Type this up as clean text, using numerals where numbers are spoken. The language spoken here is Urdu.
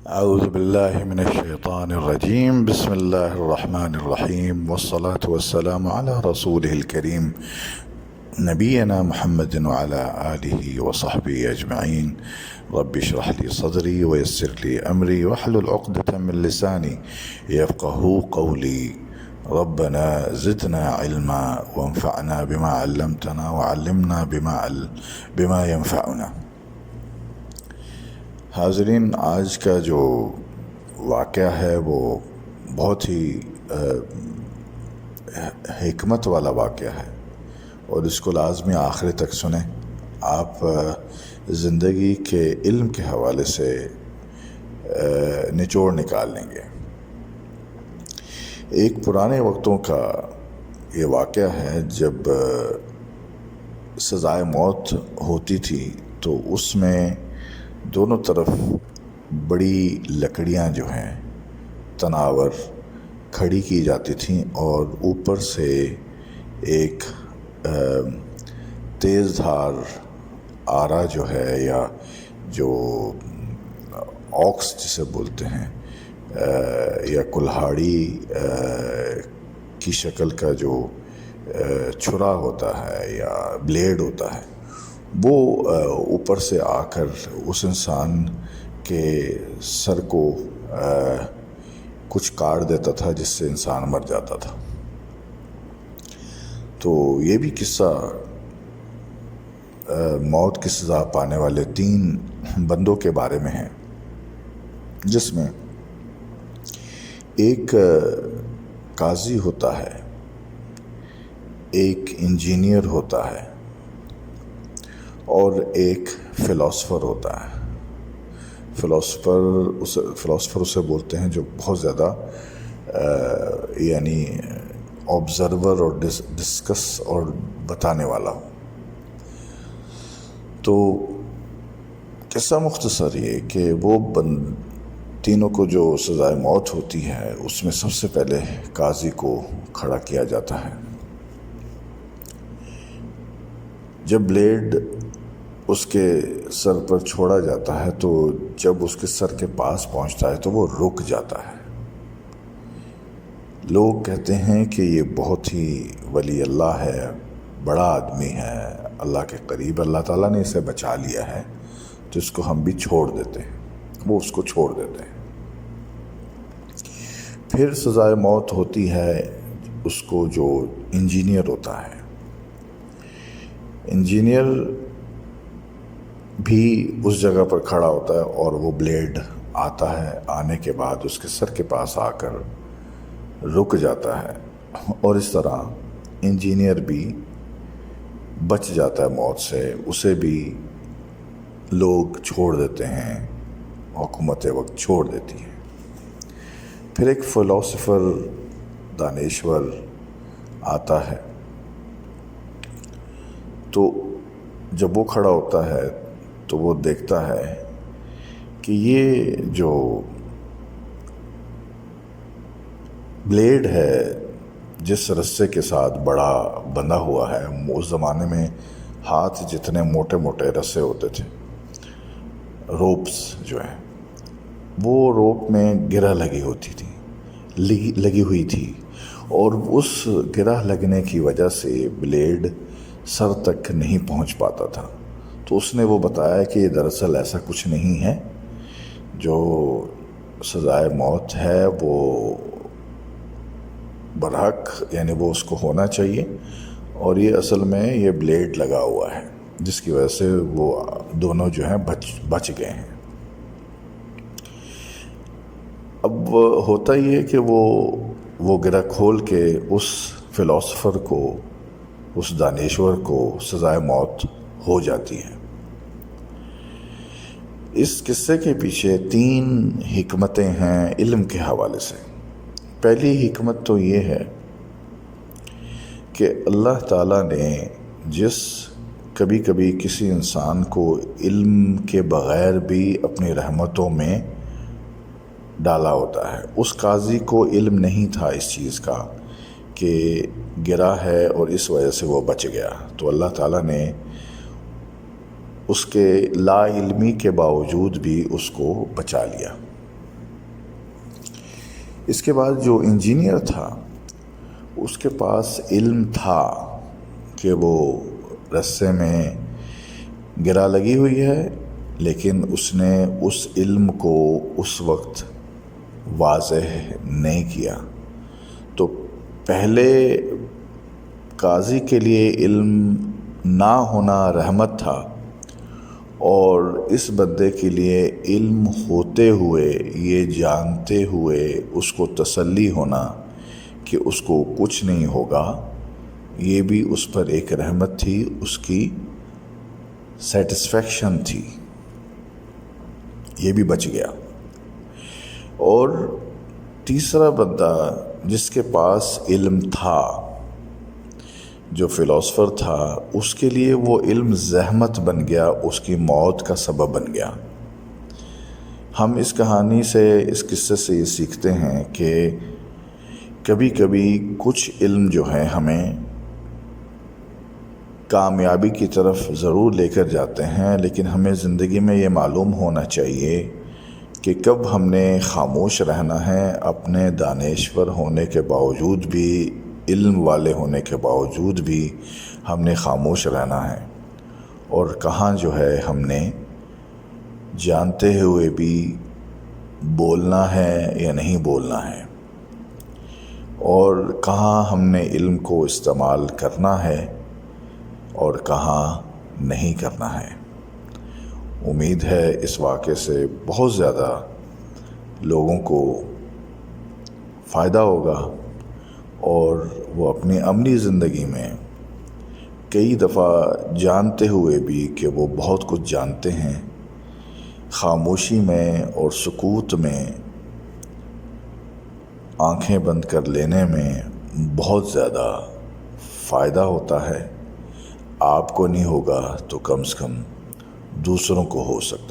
أعوذ بالله من الشيطان الرجيم. بسم الله الرحمن الرحيم، والصلاة والسلام على رسوله الكريم نبينا محمد وعلى آله وصحبه أجمعين. رب اشرح لي صدري ويسر لي أمري واحلل عقدة من لساني يفقهوا قولي. ربنا زدنا علما وانفعنا بما علمتنا وعلمنا بما ينفعنا. حاضرین، آج کا جو واقعہ ہے وہ بہت ہی حکمت والا واقعہ ہے، اور اس کو لازمی آخر تک سنیں. آپ زندگی کے علم کے حوالے سے نچوڑ نکال لیں گے. ایک پرانے وقتوں کا یہ واقعہ ہے، جب سزائے موت ہوتی تھی تو اس میں دونوں طرف بڑی لکڑیاں جو ہیں تناور کھڑی کی جاتی تھیں، اور اوپر سے ایک تیز دھار آرا جو ہے، یا جو آکس جسے بولتے ہیں، یا کلہاڑی کی شکل کا جو چھرا ہوتا ہے یا بلیڈ ہوتا ہے، وہ اوپر سے آ کر اس انسان کے سر کو کچھ کاٹ دیتا تھا، جس سے انسان مر جاتا تھا. تو یہ بھی قصہ موت کی سزا پانے والے 3 بندوں کے بارے میں ہے، جس میں ایک قاضی ہوتا ہے، ایک انجینئر ہوتا ہے، اور ایک فلاسفر ہوتا ہے. فلاسفر اسے بولتے ہیں جو بہت زیادہ یعنی آبزرور اور ڈسکس اور بتانے والا ہو. تو قصہ مختصر یہ کہ وہ تینوں کو جو سزائے موت ہوتی ہے، اس میں سب سے پہلے قاضی کو کھڑا کیا جاتا ہے. جب بلیڈ اس کے سر پر چھوڑا جاتا ہے تو جب اس کے سر کے پاس پہنچتا ہے تو وہ رک جاتا ہے. لوگ کہتے ہیں کہ یہ بہت ہی ولی اللہ ہے، بڑا آدمی ہے، اللہ کے قریب، اللہ تعالیٰ نے اسے بچا لیا ہے، تو اس کو ہم بھی چھوڑ دیتے ہیں. وہ اس کو چھوڑ دیتے ہیں. پھر سزائے موت ہوتی ہے اس کو جو انجینئر ہوتا ہے. انجینئر بھی اس جگہ پر کھڑا ہوتا ہے، اور وہ بلیڈ آتا ہے، آنے کے بعد اس کے سر کے پاس آ کر رک جاتا ہے، اور اس طرح انجینئر بھی بچ جاتا ہے موت سے. اسے بھی لوگ چھوڑ دیتے ہیں، حکومت وقت چھوڑ دیتی ہے. پھر ایک فلاسفر، دانشور آتا ہے. تو جب وہ کھڑا ہوتا ہے تو وہ دیکھتا ہے کہ یہ جو بلیڈ ہے، جس رسے کے ساتھ بڑا بندھا ہوا ہے، اس زمانے میں ہاتھ جتنے موٹے موٹے رسے ہوتے تھے، روپس جو ہیں، وہ روپ میں گرہ لگی ہوئی تھی، اور اس گرہ لگنے کی وجہ سے بلیڈ سر تک نہیں پہنچ پاتا تھا. تو اس نے وہ بتایا کہ دراصل ایسا کچھ نہیں ہے، جو سزائے موت ہے وہ برحق، یعنی وہ اس کو ہونا چاہیے، اور یہ اصل میں یہ بلیڈ لگا ہوا ہے، جس کی وجہ سے وہ دونوں جو ہیں بچ گئے ہیں. اب ہوتا یہ ہے کہ وہ گرہ کھول کے اس فلاسفر کو، اس دانشور کو سزائے موت ہو جاتی ہے. اس قصے کے پیچھے 3 حکمتیں ہیں علم کے حوالے سے. پہلی حکمت تو یہ ہے کہ اللہ تعالیٰ نے کبھی کبھی کسی انسان کو علم کے بغیر بھی اپنی رحمتوں میں ڈالا ہوتا ہے. اس قاضی کو علم نہیں تھا اس چیز کا کہ گرا ہے اور اس وجہ سے وہ بچ گیا، تو اللہ تعالیٰ نے اس کے لا علمی کے باوجود بھی اس کو بچا لیا. اس کے بعد جو انجینئر تھا اس کے پاس علم تھا کہ وہ رسے میں گرا لگی ہوئی ہے، لیکن اس نے اس علم کو اس وقت واضح نہیں کیا۔ تو پہلے قاضی کے لیے علم نہ ہونا رحمت تھا، اور اس بندے کے لیے علم ہوتے ہوئے، یہ جانتے ہوئے اس کو تسلی ہونا کہ اس کو کچھ نہیں ہوگا، یہ بھی اس پر ایک رحمت تھی، اس کی سیٹسفیکشن تھی، یہ بھی بچ گیا۔ اور تیسرا بندہ جس کے پاس علم تھا، جو فلاسفر تھا، اس کے لیے وہ علم زحمت بن گیا، اس کی موت کا سبب بن گیا۔ ہم اس کہانی سے، اس قصے سے یہ سیکھتے ہیں کہ کبھی کبھی کچھ علم جو ہے ہمیں کامیابی کی طرف ضرور لے کر جاتے ہیں، لیکن ہمیں زندگی میں یہ معلوم ہونا چاہیے کہ کب ہم نے خاموش رہنا ہے، اپنے دانشور ہونے کے باوجود بھی، علم والے ہونے کے باوجود بھی ہم نے خاموش رہنا ہے، اور کہاں جو ہے ہم نے جانتے ہوئے بھی بولنا ہے یا نہیں بولنا ہے، اور کہاں ہم نے علم کو استعمال کرنا ہے اور کہاں نہیں کرنا ہے۔ امید ہے اس واقعے سے بہت زیادہ لوگوں کو فائدہ ہوگا، اور وہ اپنی عملی زندگی میں کئی دفعہ جانتے ہوئے بھی کہ وہ بہت کچھ جانتے ہیں، خاموشی میں اور سکوت میں آنکھیں بند کر لینے میں بہت زیادہ فائدہ ہوتا ہے۔ آپ کو نہیں ہوگا تو کم سے کم دوسروں کو ہو سکتا ہے۔